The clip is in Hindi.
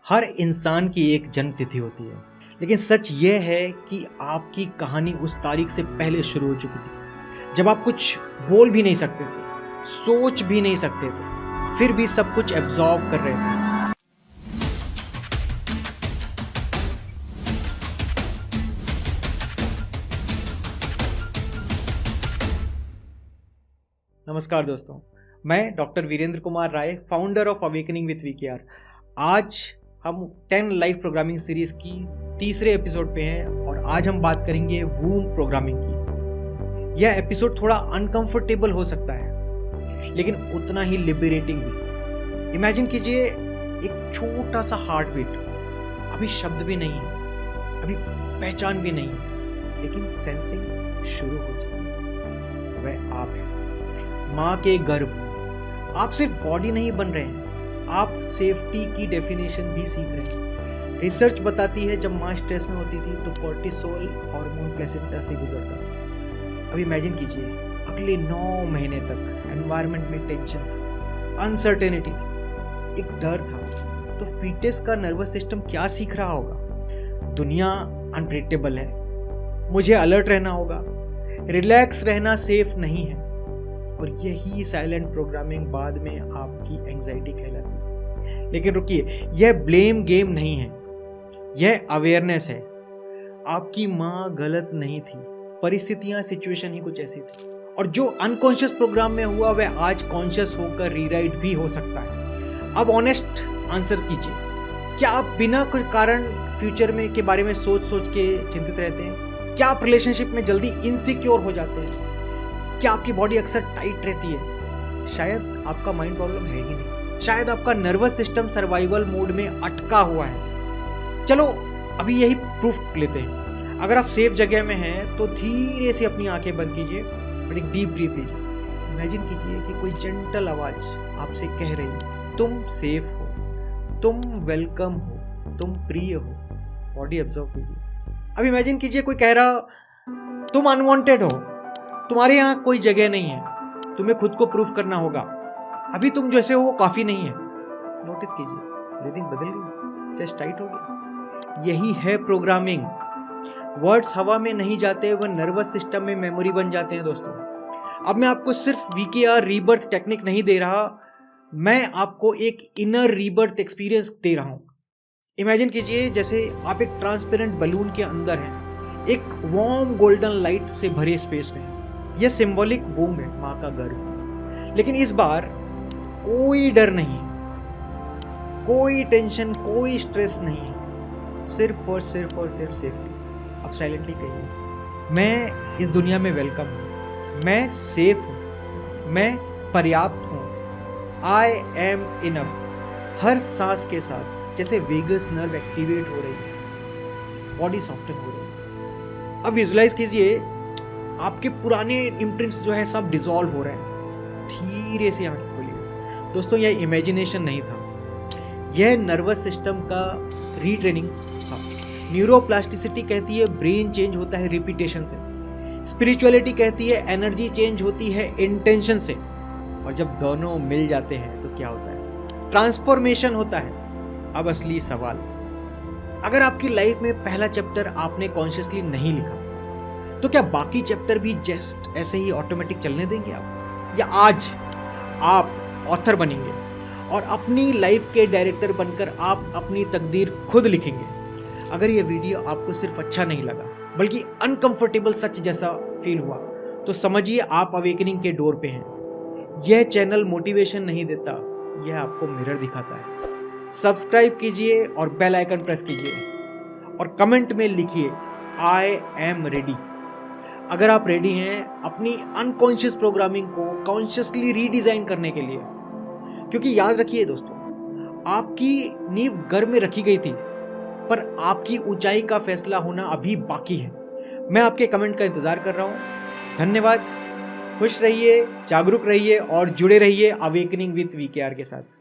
हर इंसान की एक जन्म तिथि होती है, लेकिन सच ये है कि आपकी कहानी उस तारीख से पहले शुरू हो चुकी थी, जब आप कुछ बोल भी नहीं सकते थे, सोच भी नहीं सकते थे, फिर भी सब कुछ एब्जॉर्ब कर रहे थे। नमस्कार दोस्तों, मैं doctor Virendra Kumar Rai, founder of awakening with VKR. आज हम 10 लाइव प्रोग्रामिंग सीरीज की तीसरे एपिसोड पे हैं और आज हम बात करेंगे वूम प्रोग्रामिंग की। यह एपिसोड थोड़ा अनकंफर्टेबल हो सकता है, लेकिन उतना ही लिबरेटिंग भी। इमेजिन कीजिए एक छोटा सा हार्ट बीट, अभी शब्द भी नहीं है, अभी पहचान भी नहीं है, लेकिन सेंसिंग शुरू हो जाए। वह आप है, माँ के गर्भ। आप सिर्फ बॉडी नहीं बन रहे हैं, आप सेफ्टी की डेफिनेशन भी सीख रहे हैं। रिसर्च बताती है जब माँ स्ट्रेस में होती थी तो कॉर्टिसोल हार्मोन प्लेसेंटा से गुजरता था। अब इमेजिन कीजिए अगले 9 महीने तक एनवायरनमेंट में टेंशन था, अनसर्टेनिटी थी, एक डर था। तो फीटस का नर्वस सिस्टम क्या सीख रहा होगा? दुनिया अनप्रेडिक्टेबल है, मुझे अलर्ट रहना होगा, रिलैक्स रहना सेफ नहीं है। और यही साइलेंट प्रोग्रामिंग बाद में आपकी एंजाइटी कहलाती है। लेकिन रुकिए, यह ब्लेम गेम नहीं है, यह अवेयरनेस है। आपकी माँ गलत नहीं थी, परिस्थितियां, सिचुएशन ही कुछ ऐसी थी। और जो अनकॉन्शियस प्रोग्राम में हुआ वह आज कॉन्शियस होकर रीराइट भी हो सकता है। अब ऑनेस्ट आंसर कीजिए, क्या आप बिना कोई कारण फ्यूचर में के बारे में सोच के चिंतित रहते हैं? क्या आप रिलेशनशिप में जल्दी इनसिक्योर हो जाते हैं? क्या आपकी बॉडी अक्सर टाइट रहती है? शायद आपका माइंड प्रॉब्लम है ही नहीं, शायद आपका नर्वस सिस्टम सर्वाइवल मोड में अटका हुआ है। चलो अभी यही प्रूफ लेते हैं। अगर आप सेफ जगह में हैं तो धीरे से अपनी आंखें बंद कीजिए और एक डीप ब्रीथ लीजिए। इमेजिन कीजिए कि कोई जेंटल आवाज आपसे कह रही है, तुम सेफ हो, तुम वेलकम हो, तुम प्रिय हो। बॉडी ऑब्जर्व कीजिए। अब इमेजिन कीजिए कोई कह रहा, तुम अनवांटेड हो, तुम्हारे यहाँ कोई जगह नहीं है, तुम्हें खुद को प्रूफ करना होगा, अभी तुम जैसे हो वो काफी नहीं है। नोटिस कीजिए, ब्रीदिंग बदल गई, चेस्ट टाइट हो गया। यही है प्रोग्रामिंग। वर्ड्स हवा में नहीं जाते, वह नर्वस सिस्टम में मेमोरी बन जाते हैं दोस्तों। अब मैं आपको सिर्फ वीकेआर रीबर्थ टेक्निक नहीं दे रहा, मैं आपको एक इनर रीबर्थ एक्सपीरियंस दे रहा हूं। इमेजिन कीजिए जैसे आप एक ट्रांसपेरेंट बलून के अंदर हैं, एक वार्म गोल्डन लाइट से भरे स्पेस में। यह सिंबॉलिक वूम है, माँ का गर्भ। लेकिन इस बार कोई डर नहीं, कोई टेंशन, कोई स्ट्रेस नहीं, सिर्फ और सिर्फ सेफ्टी। अब साइलेंटली कहिए, मैं इस दुनिया में वेलकम हूँ, मैं सेफ हूँ, मैं पर्याप्त हूँ, आई एम इनफ। हर सांस के साथ जैसे वेगस नर्व एक्टिवेट हो रही है, बॉडी सॉफ्टन हो रही है। अब विजुलाइज कीजिए आपके पुराने इम्प्रिंट्स जो है सब डिसॉल्व हो रहे हैं। धीरे से आंखें खोलिए। दोस्तों, यह इमेजिनेशन नहीं था, यह नर्वस सिस्टम का रीट्रेनिंग था। न्यूरोप्लास्टिसिटी कहती है ब्रेन चेंज होता है रिपीटेशन से, स्पिरिचुअलिटी कहती है एनर्जी चेंज होती है इंटेंशन से। और जब दोनों मिल जाते हैं तो क्या होता है? ट्रांसफॉर्मेशन होता है। अब असली सवाल, अगर आपकी लाइफ में पहला चैप्टर आपने कॉन्शियसली नहीं लिखा तो क्या बाकी चैप्टर भी जस्ट ऐसे ही ऑटोमेटिक चलने देंगे आप? या आज आप ऑथर बनेंगे और अपनी लाइफ के डायरेक्टर बनकर आप अपनी तकदीर खुद लिखेंगे? अगर यह वीडियो आपको सिर्फ अच्छा नहीं लगा बल्कि अनकंफर्टेबल सच जैसा फील हुआ तो समझिए आप अवेकनिंग के डोर पे हैं। यह चैनल मोटिवेशन नहीं देता, यह आपको मिरर दिखाता है। सब्सक्राइब कीजिए और बेल आइकन प्रेस कीजिए और कमेंट में लिखिए आई एम रेडी। अगर आप रेडी हैं अपनी अनकॉन्शियस प्रोग्रामिंग को कॉन्शियसली रीडिजाइन करने के लिए। क्योंकि याद रखिए दोस्तों, आपकी नींव घर में रखी गई थी, पर आपकी ऊंचाई का फैसला होना अभी बाकी है। मैं आपके कमेंट का इंतजार कर रहा हूं। धन्यवाद। खुश रहिए, जागरूक रहिए और जुड़े रहिए अवेकनिंग विथ वीकेआर के साथ।